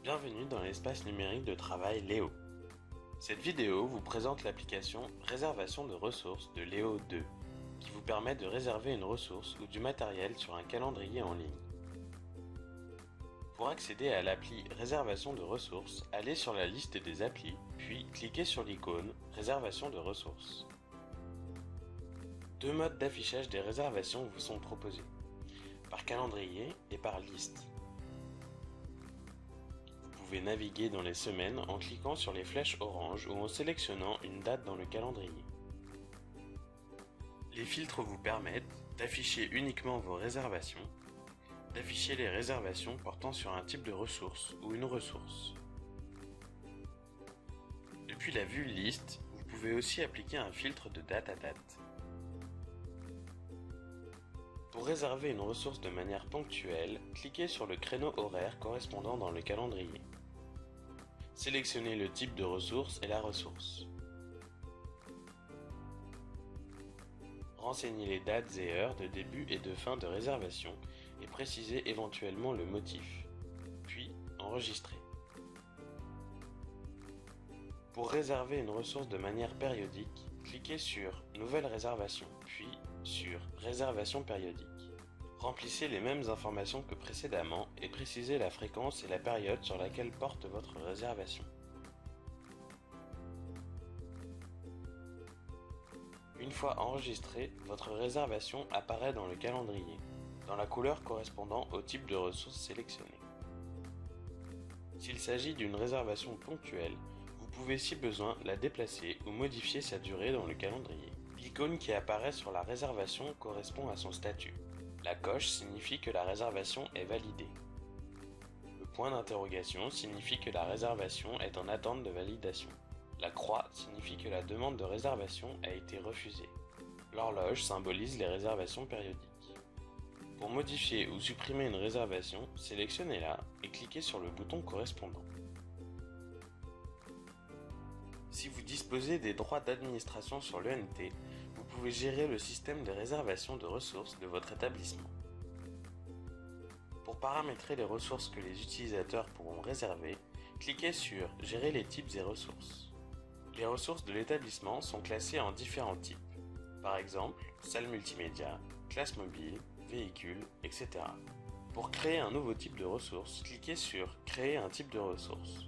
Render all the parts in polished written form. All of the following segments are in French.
Bienvenue dans l'espace numérique de travail Léo. Cette vidéo vous présente l'application Réservation de ressources de Léo 2, qui vous permet de réserver une ressource ou du matériel sur un calendrier en ligne. Pour accéder à l'appli Réservation de ressources, allez sur la liste des applis, puis cliquez sur l'icône Réservation de ressources. Deux modes d'affichage des réservations vous sont proposés, par calendrier et par liste. Vous pouvez naviguer dans les semaines en cliquant sur les flèches oranges ou en sélectionnant une date dans le calendrier. Les filtres vous permettent d'afficher uniquement vos réservations, d'afficher les réservations portant sur un type de ressource ou une ressource. Depuis la vue liste, vous pouvez aussi appliquer un filtre de date à date. Pour réserver une ressource de manière ponctuelle, cliquez sur le créneau horaire correspondant dans le calendrier. Sélectionnez le type de ressource et la ressource. Renseignez les dates et heures de début et de fin de réservation et précisez éventuellement le motif. Puis, enregistrez. Pour réserver une ressource de manière périodique, cliquez sur Nouvelle réservation, puis sur Réservation périodique. Remplissez les mêmes informations que précédemment et précisez la fréquence et la période sur laquelle porte votre réservation. Une fois enregistrée, votre réservation apparaît dans le calendrier, dans la couleur correspondant au type de ressource sélectionnée. S'il s'agit d'une réservation ponctuelle, vous pouvez si besoin la déplacer ou modifier sa durée dans le calendrier. L'icône qui apparaît sur la réservation correspond à son statut. La coche signifie que la réservation est validée. Le point d'interrogation signifie que la réservation est en attente de validation. La croix signifie que la demande de réservation a été refusée. L'horloge symbolise les réservations périodiques. Pour modifier ou supprimer une réservation, sélectionnez-la et cliquez sur le bouton correspondant. Si vous disposez des droits d'administration sur l'ENT, vous pouvez gérer le système de réservation de ressources de votre établissement. Pour paramétrer les ressources que les utilisateurs pourront réserver, cliquez sur « Gérer les types et ressources ». Les ressources de l'établissement sont classées en différents types, par exemple salle multimédia, classe mobile, véhicule, etc. Pour créer un nouveau type de ressource, cliquez sur « Créer un type de ressource ».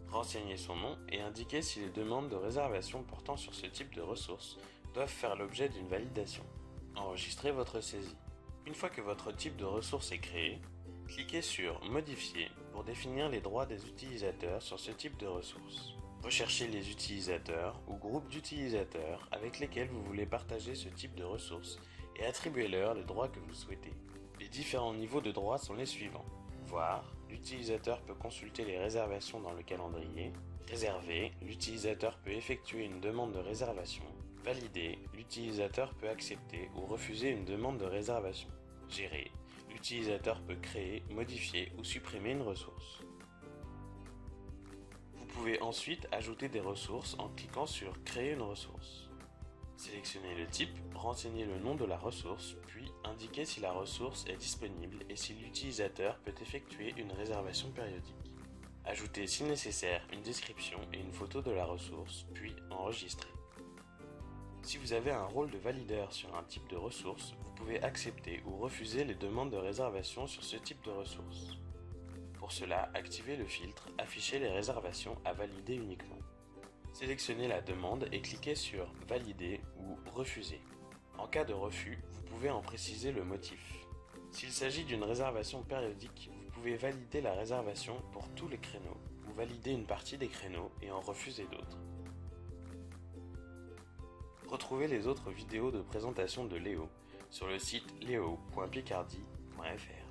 Renseignez son nom et indiquez si les demandes de réservation portant sur ce type de ressources doivent faire l'objet d'une validation. Enregistrez votre saisie. Une fois que votre type de ressource est créé, cliquez sur « Modifier » pour définir les droits des utilisateurs sur ce type de ressource. Recherchez les utilisateurs ou groupes d'utilisateurs avec lesquels vous voulez partager ce type de ressources et attribuez-leur les droits que vous souhaitez. Les différents niveaux de droits sont les suivants. Voir, l'utilisateur peut consulter les réservations dans le calendrier. Réserver, l'utilisateur peut effectuer une demande de réservation. Valider, l'utilisateur peut accepter ou refuser une demande de réservation. Gérer, l'utilisateur peut créer, modifier ou supprimer une ressource. Vous pouvez ensuite ajouter des ressources en cliquant sur « Créer une ressource ». Sélectionnez le type, renseignez le nom de la ressource, puis indiquez si la ressource est disponible et si l'utilisateur peut effectuer une réservation périodique. Ajoutez si nécessaire une description et une photo de la ressource, puis enregistrez. Si vous avez un rôle de valideur sur un type de ressource, vous pouvez accepter ou refuser les demandes de réservation sur ce type de ressource. Pour cela, activez le filtre « Afficher les réservations à valider uniquement ». Sélectionnez la demande et cliquez sur « Valider » ou « Refuser ». En cas de refus, vous pouvez en préciser le motif. S'il s'agit d'une réservation périodique, vous pouvez valider la réservation pour tous les créneaux ou valider une partie des créneaux et en refuser d'autres. Retrouvez les autres vidéos de présentation de Léo sur le site leo.picardie.fr.